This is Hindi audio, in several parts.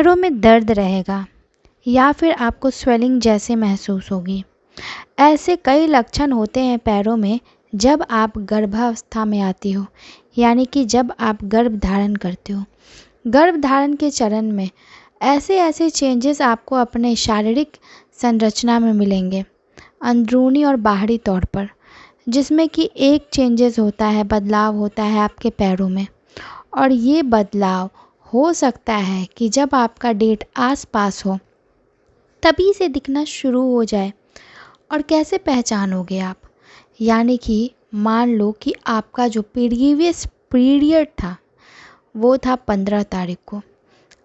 पैरों में दर्द रहेगा या फिर आपको स्वेलिंग जैसे महसूस होगी। ऐसे कई लक्षण होते हैं पैरों में जब आप गर्भावस्था में आती हो, यानी कि जब आप गर्भ धारण करते हो। गर्भ धारण के चरण में ऐसे ऐसे चेंजेस आपको अपने शारीरिक संरचना में मिलेंगे, अंदरूनी और बाहरी तौर पर, जिसमें कि एक चेंजेस होता है, बदलाव होता है आपके पैरों में। और ये बदलाव हो सकता है कि जब आपका डेट आसपास हो तभी से दिखना शुरू हो जाए। और कैसे पहचानोगे आप? यानी कि मान लो कि आपका जो प्रीवियस पीरियड था वो था 15 तारीख को,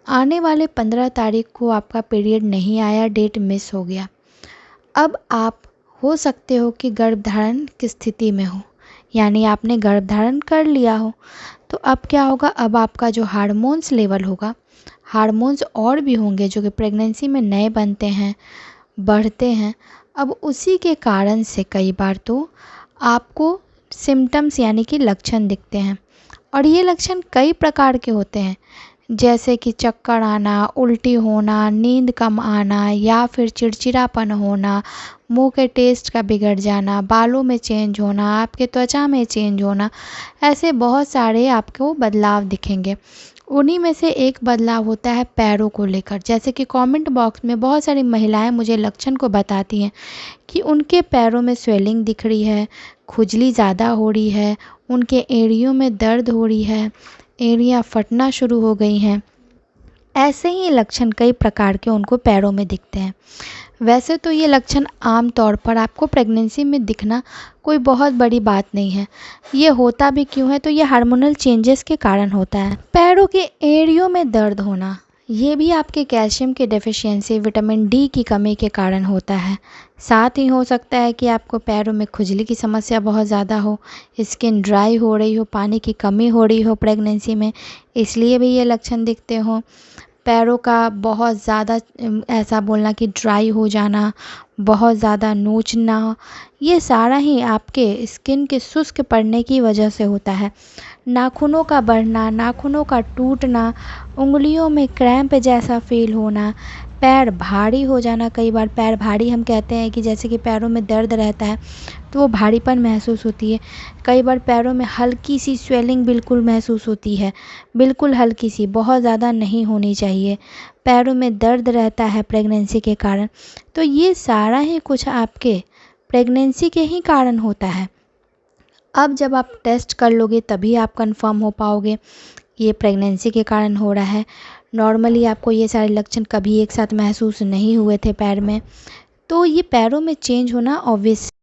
आने वाले 15 तारीख को आपका पीरियड नहीं आया, डेट मिस हो गया। अब आप हो सकते हो कि गर्भधारण की स्थिति में हो, यानी आपने गर्भधारण कर लिया हो। तो अब क्या होगा? अब आपका जो हार्मोन्स लेवल होगा, हार्मोन्स और भी होंगे जो कि प्रेगनेंसी में नए बनते हैं, बढ़ते हैं। अब उसी के कारण से कई बार तो आपको सिम्टम्स यानी कि लक्षण दिखते हैं। और ये लक्षण कई प्रकार के होते हैं, जैसे कि चक्कर आना, उल्टी होना, नींद कम आना या फिर चिड़चिड़ापन होना, मुंह के टेस्ट का बिगड़ जाना, बालों में चेंज होना, आपके त्वचा में चेंज होना। ऐसे बहुत सारे आपको बदलाव दिखेंगे। उन्हीं में से एक बदलाव होता है पैरों को लेकर। जैसे कि कमेंट बॉक्स में बहुत सारी महिलाएं मुझे लक्षण को बताती हैं कि उनके पैरों में स्वेलिंग दिख रही है, खुजली ज़्यादा हो रही है, उनके एड़ियों में दर्द हो रही है, एड़ियाँ फटना शुरू हो गई हैं। ऐसे ही लक्षण कई प्रकार के उनको पैरों में दिखते हैं। वैसे तो ये लक्षण आम तौर पर आपको प्रेगनेंसी में दिखना कोई बहुत बड़ी बात नहीं है। ये होता भी क्यों है? तो ये हार्मोनल चेंजेस के कारण होता है। पैरों के एड़ियों में दर्द होना, ये भी आपके कैल्शियम की डेफिशिएंसी, विटामिन डी की कमी के कारण होता है। साथ ही हो सकता है कि आपको पैरों में खुजली की समस्या बहुत ज़्यादा हो, स्किन ड्राई हो रही हो, पानी की कमी हो रही हो प्रेगनेंसी में, इसलिए भी ये लक्षण दिखते हों। पैरों का बहुत ज़्यादा ऐसा बोलना कि ड्राई हो जाना, बहुत ज़्यादा नोचना, ये सारा ही आपके स्किन के शुष्क पड़ने की वजह से होता है। नाखूनों का बढ़ना, नाखूनों का टूटना, उंगलियों में क्रैम्प जैसा फील होना, पैर भारी हो जाना। कई बार पैर भारी हम कहते हैं कि जैसे कि पैरों में दर्द रहता है तो वो भारीपन महसूस होती है। कई बार पैरों में हल्की सी स्वेलिंग बिल्कुल महसूस होती है, बिल्कुल हल्की सी, बहुत ज़्यादा नहीं होनी चाहिए। पैरों में दर्द रहता है प्रेगनेंसी के कारण। तो ये सारा ही कुछ आपके प्रेगनेंसी के ही कारण होता है। अब जब आप टेस्ट कर लोगे तभी आप कंफर्म हो पाओगे ये प्रेगनेंसी के कारण हो रहा है। नॉर्मली आपको ये सारे लक्षण कभी एक साथ महसूस नहीं हुए थे पैर में। तो ये पैरों में चेंज होना ऑब्वियस